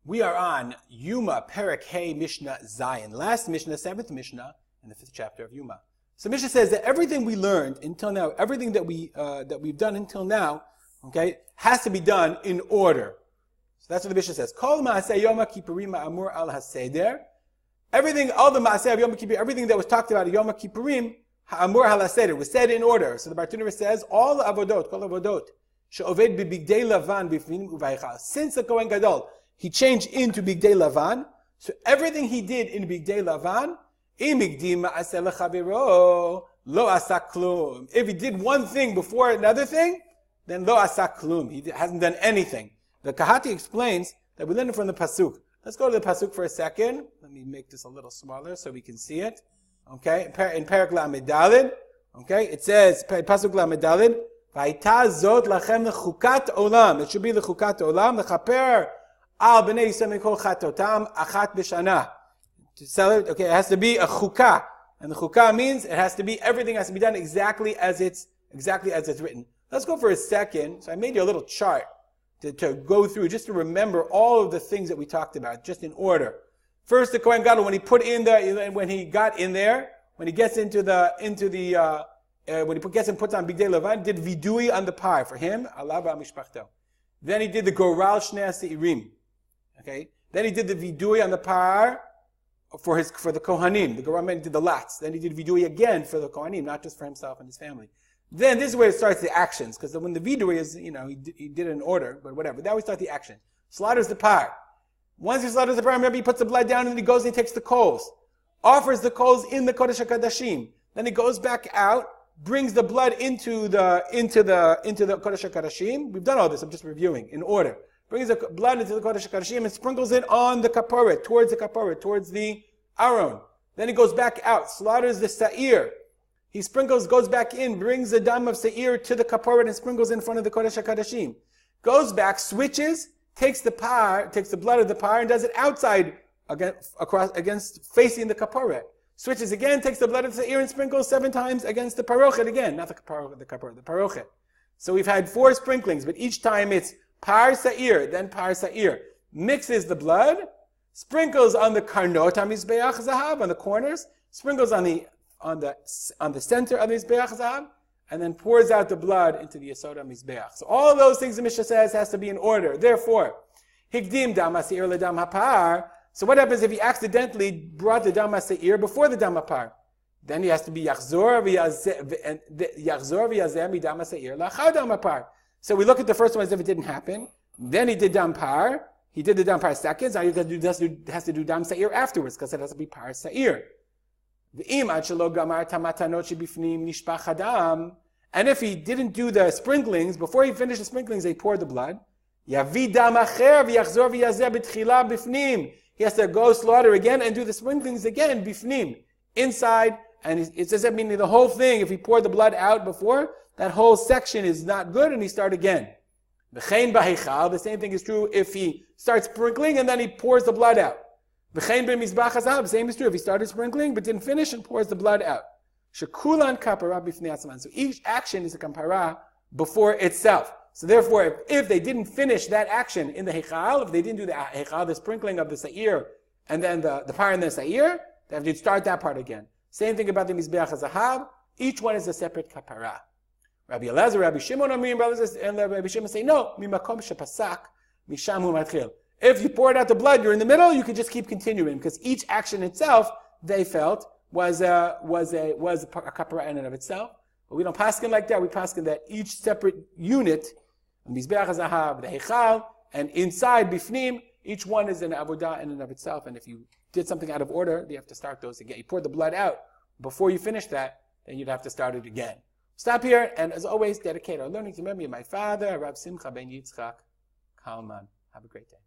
We are on Yoma, Perek Hey, Mishnah Zayin. Last Mishnah, 7th Mishnah, in the 5th chapter of Yoma. So Mishnah says that everything we learned until now, everything that we've done until now, okay, has to be done in order. So that's what the Mishnah says. Kol ma'aseh Yoma Kippurim ma'amur al haseder. Everything, all the ma'aseh of Yom Kippur, everything that was talked about at Yom Kippurim, ha'amur al haseder, was said in order. So the Bartuner says, all the Avodot, kol Avodot, she'oved b'bigdei lavan b'fnim uvaychal. Since the Kohen Gadol, he changed into Bigdei Lavan. So everything he did in Bigdei Lavan, if he did one thing before another thing, then lo asak klum. He hasn't done anything. The Kahati explains that we learned it from the Pasuk. Let's go to the Pasuk for a second. Let me make this a little smaller so we can see it. Okay, in Perek Lamed Daled, okay, it says, Pasuk Lamed Daled, Vayta zot lachem lechukat olam. It should be lechukat olam, lechaper al b'nei Yisrael mikol chatotam achat b'shana. To sell it, okay, it has to be a chukah, and the chukah means it has to be, everything has to be done exactly as it's written. Let's go for a second. So I made you a little chart to go through, just to remember all of the things that we talked about, just in order. First, the Kohen Gadol, when he got in there, when he gets into the when he gets and puts on Bigdei Lavan, did vidui on the par for him, Allah v'amishpachto. Then he did the goral shnei seirim. Okay. Then he did the vidui on the par for the Kohanim. The goral did the lats. Then he did vidui again for the Kohanim, not just for himself and his family. Then this is where it starts the actions, because when the vidui is, he did it in order, but whatever. That we start the action. Slaughters the par. Once he slaughters the par, remember he puts the blood down and then he goes and he takes the coals. Offers the coals in the Kodesh HaKadashim. Then he goes back out, brings the blood into the Kodesh HaKadashim. We've done all this, I'm just reviewing, in order. Brings the blood into the Kodesh HaKadashim and sprinkles it on the kaporet, towards the Aron. Then he goes back out, slaughters the Sa'ir. He goes back in, brings the dam of Sa'ir to the kaporet and sprinkles in front of the Kodesh HaKadashim. Goes back, switches, takes the blood of the par and does it outside, facing the kaporet. Switches again, takes the blood of the Sa'ir and sprinkles 7 times against the parochet again. Not the kaporet, the parochet. So we've had 4 sprinklings, but each time it's par Sa'ir, then par Sa'ir. Mixes the blood, sprinkles on the karnot HaMizbeach Zahav, on the corners, sprinkles on the center of the Mizbeach Zahav, and then pours out the blood into the Yesod HaMizbeach. So all those things the Mishnah says has to be in order. Therefore, Higdim Dam HaSe'ir LeDam HaPar. So what happens if he accidentally brought the Dam HaSe'ir before the Dam HaPar? Then he has to be Yachzor v'yazeh midam HaSe'ir la'achar Dam HaPar. So we look at the first one as if it didn't happen. Then he did Dam Par. He did the Dam Par second. Now he has to do Dam Sa'ir afterwards, because it has to be Par Sa'ir. And if he didn't do the sprinklings, before he finished the sprinklings, they poured the blood. He has to go slaughter again and do the sprinklings again, bifnim, inside. And it says that meaning the whole thing, if he poured the blood out before, that whole section is not good, and he start again. The same thing is true if he starts sprinkling and then he pours the blood out. The same is true if he started sprinkling but didn't finish and pours the blood out. So each action is a kapara before itself. So therefore, if they didn't finish that action in the heichal, if they didn't do the heichal, the sprinkling of the sa'ir, and then the par and the sa'ir, they have to start that part again. Same thing about the mizbeach hazahav. Each one is a separate kapara. Rabbi Elazar, Rabbi Shimon, and Rabbi Shimon say, no, mimakom shepasak, misham hu matchil. If you poured out the blood, you're in the middle, you could just keep continuing, because each action itself, they felt, was a kapara in and of itself. But we don't paskin like that. We paskin that each separate unit, the mizbeach hazahav, the heichal, and inside bifnim, each one is an avodah in and of itself. And if you did something out of order, you have to start those again. You poured the blood out. Before you finish that, then you'd have to start it again. Stop here, and as always, dedicate our learning to memory of my father, Rav Simcha ben Yitzchak Kalman. Have a great day.